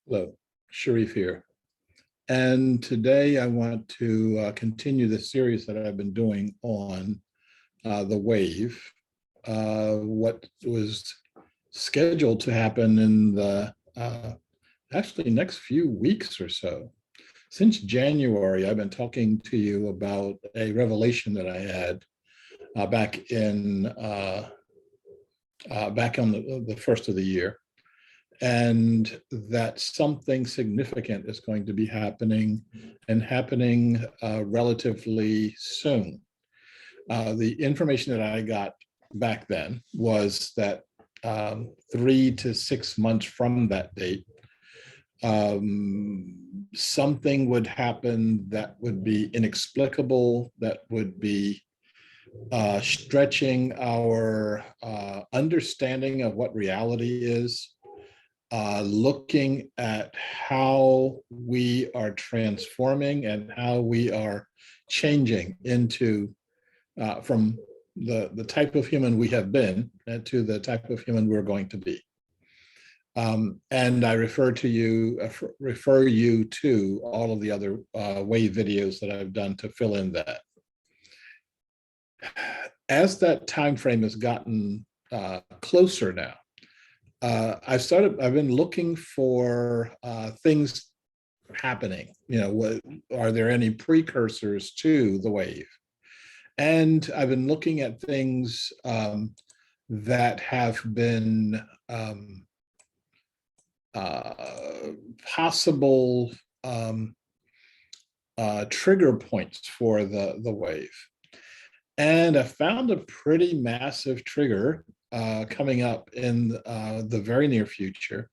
Hello, Sharif here. And today I want to continue the series that I've been doing on the wave. What was scheduled to happen in the actually next few weeks or so. Since January, I've been talking to you about a revelation that I had back on the first of the year, and that something significant is going to be happening and happening relatively soon. The information that I got back then was that 3 to 6 months from that date, something would happen that would be inexplicable, that would be stretching our understanding of what reality is, looking at how we are transforming and how we are changing into from the type of human we have been to the type of human we're going to be. And I refer you to all of the other wave videos that I've done to fill in that. As that time frame has gotten closer now, I've been looking for things happening. Are there any precursors to the wave? And I've been looking at things that have been possible trigger points for the wave. And I found a pretty massive trigger coming up in the very near future.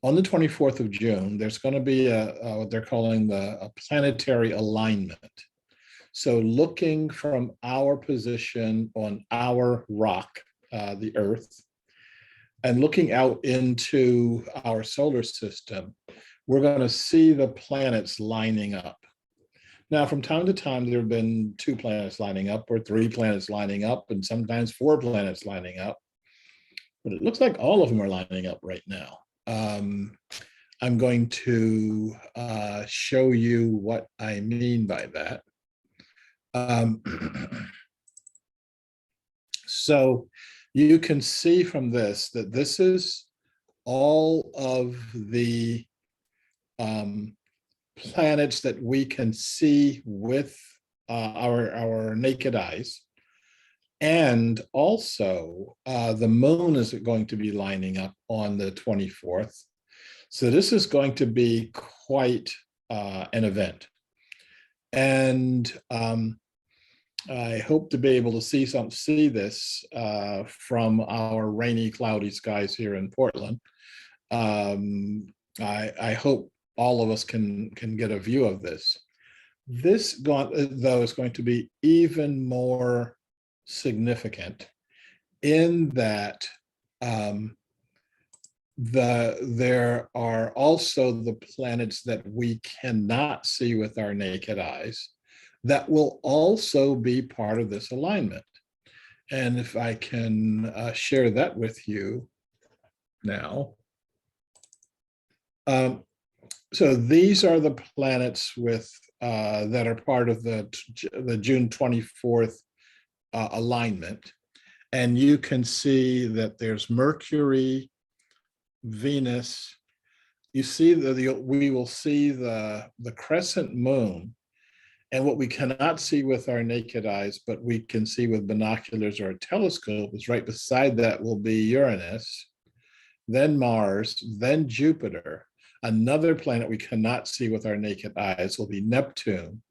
On the 24th of June, there's going to be what they're calling a planetary alignment. So looking from our position on our rock, the Earth, and looking out into our solar system, we're going to see the planets lining up. Now, from time to time, there have been 2 planets lining up or 3 planets lining up, and sometimes 4 planets lining up. But it looks like all of them are lining up right now. I'm going to show you what I mean by that. So you can see from this that this is all of the planets that we can see with our naked eyes. And also the moon is going to be lining up on the 24th. So this is going to be quite an event. And I hope to be able to see this from our rainy, cloudy skies here in Portland. I hope all of us can get a view of this. This, though, is going to be even more significant in that there are also the planets that we cannot see with our naked eyes that will also be part of this alignment. And if I can share that with you now. So these are the planets with that are part of the June 24th alignment. And you can see that there's Mercury, Venus. You see we will see the crescent moon. And what we cannot see with our naked eyes, but we can see with binoculars or a telescope, is right beside that will be Uranus, then Mars, then Jupiter. Another planet we cannot see with our naked eyes will be Neptune,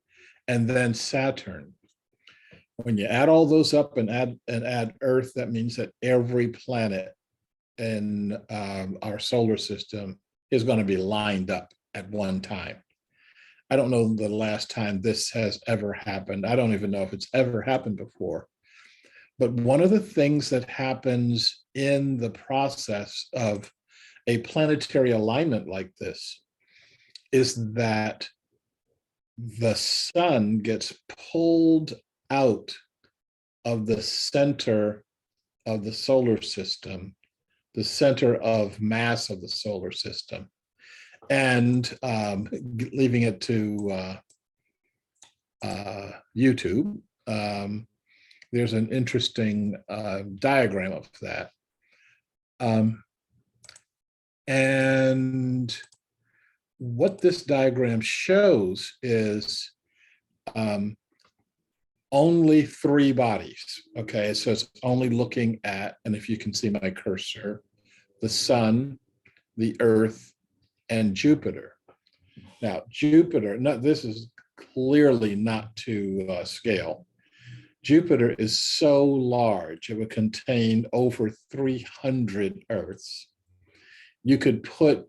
and then Saturn. When you add all those up and add Earth, that means that every planet in our solar system is going to be lined up at one time. I don't know the last time this has ever happened. I don't even know if it's ever happened before. But one of the things that happens in the process of a planetary alignment like this is that the sun gets pulled out of the center of the solar system, the center of mass of the solar system. and leaving it to YouTube. There's an interesting diagram of that. And what this diagram shows is only three bodies. Okay, so it's only looking at, and if you can see my cursor, the sun, the earth, and Jupiter. Now, Jupiter, this is clearly not to scale. Jupiter is so large, it would contain over 300 Earths. You could put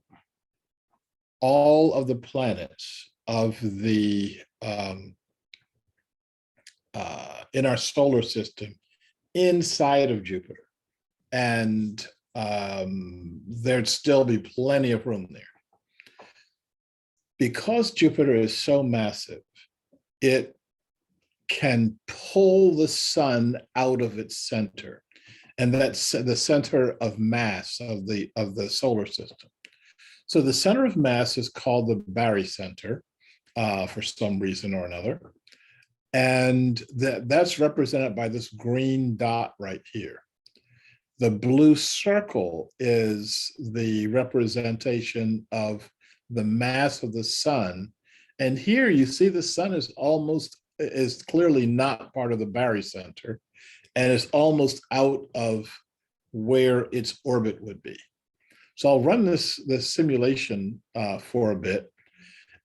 all of the planets of the in our solar system inside of Jupiter, and there'd still be plenty of room there. Because Jupiter is so massive, it can pull the sun out of its center, and that's the center of mass of the solar system. So the center of mass is called the barycenter for some reason or another, and that's represented by this green dot right here. The blue circle is the representation of the mass of the sun, and here you see the sun is clearly not part of the barycenter, and it's almost out of where its orbit would be. So I'll run this simulation for a bit,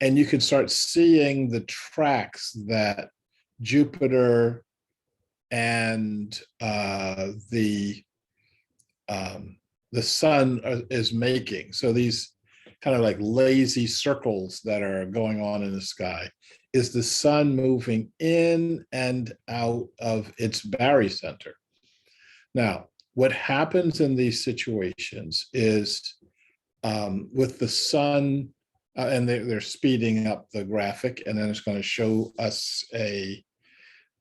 and you can start seeing the tracks that Jupiter and the sun is making. So these kind of like lazy circles that are going on in the sky is the sun moving in and out of its barycenter. Now, what happens in these situations is with the sun, and they're speeding up the graphic, and then it's going to show us a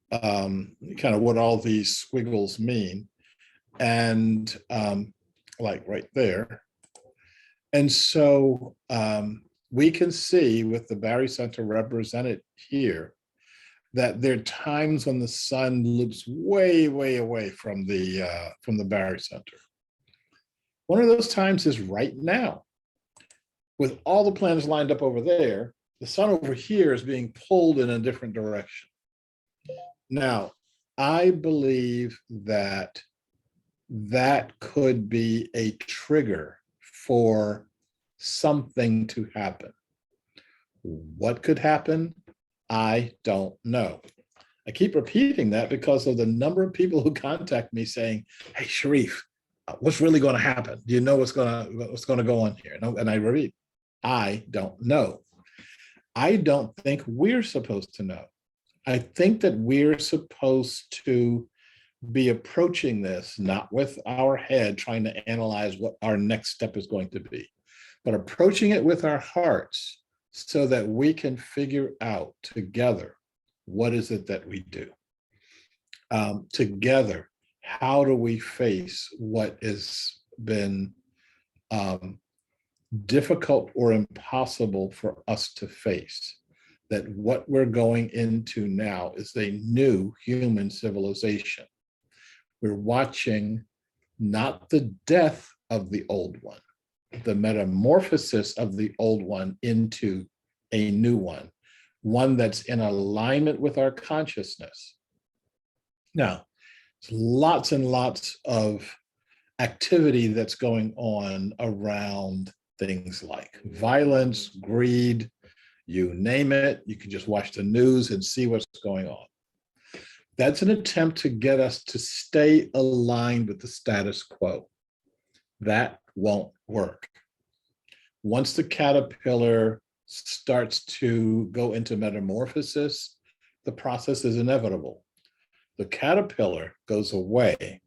kind of what all these squiggles mean, and like right there. And so we can see with the barycenter represented here that there are times when the sun loops way, way away from the barycenter. One of those times is right now. With all the planets lined up over there, the sun over here is being pulled in a different direction. Now, I believe that could be a trigger for something to happen. What could happen? I don't know. I keep repeating that because of the number of people who contact me saying, "Hey, Sharif, what's really going to happen? Do you know what's going to go on here?" And I repeat, I don't know. I don't think we're supposed to know. I think that we're supposed to be approaching this not with our head trying to analyze what our next step is going to be, but approaching it with our hearts so that we can figure out together what is it that we do. Together, how do we face what has been difficult or impossible for us to face? That what we're going into now is a new human civilization. We're watching not the death of the old one, the metamorphosis of the old one into a new one that's in alignment with our consciousness. Now, there's lots and lots of activity that's going on around things like violence, greed, you name it. You can just watch the news and see what's going on. That's an attempt to get us to stay aligned with the status quo. That won't work. Once the caterpillar starts to go into metamorphosis, the process is inevitable. The caterpillar goes away,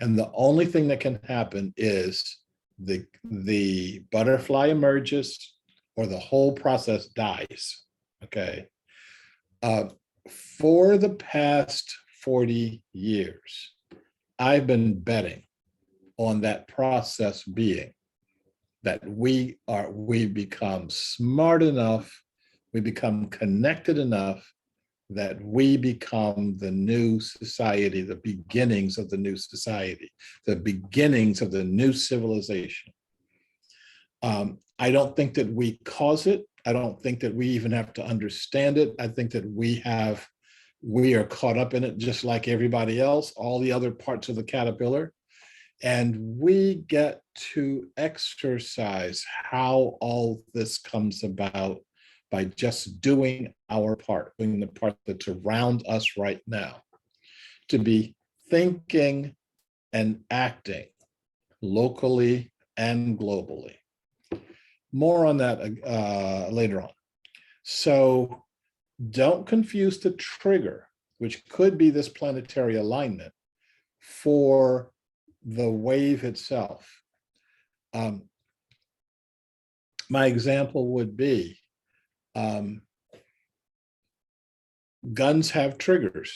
and the only thing that can happen is the butterfly emerges or the whole process dies, okay? For the past 40 years, I've been betting on that process being that we become smart enough, we become connected enough that we become the new society, the beginnings of the new society, the beginnings of the new civilization. I don't think that we cause it. I don't think that we even have to understand it. I think that we are caught up in it just like everybody else, all the other parts of the caterpillar. And we get to exercise how all this comes about by just doing our part, doing the part that's around us right now, to be thinking and acting locally and globally. More on that later on. So don't confuse the trigger, which could be this planetary alignment, for the wave itself. My example would be guns have triggers,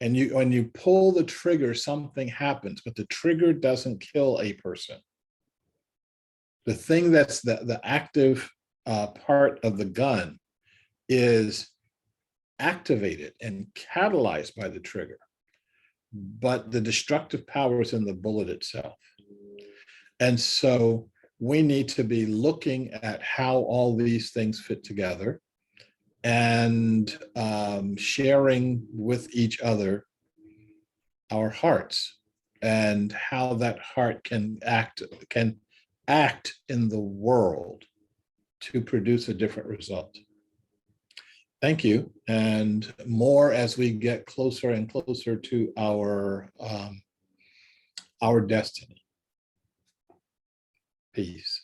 and when you pull the trigger, something happens, but the trigger doesn't kill a person. The thing that's the active part of the gun is activated and catalyzed by the trigger, but the destructive power is in the bullet itself. And so we need to be looking at how all these things fit together and sharing with each other our hearts and how that heart can act in the world to produce a different result. Thank you. And more as we get closer and closer to our destiny. Peace.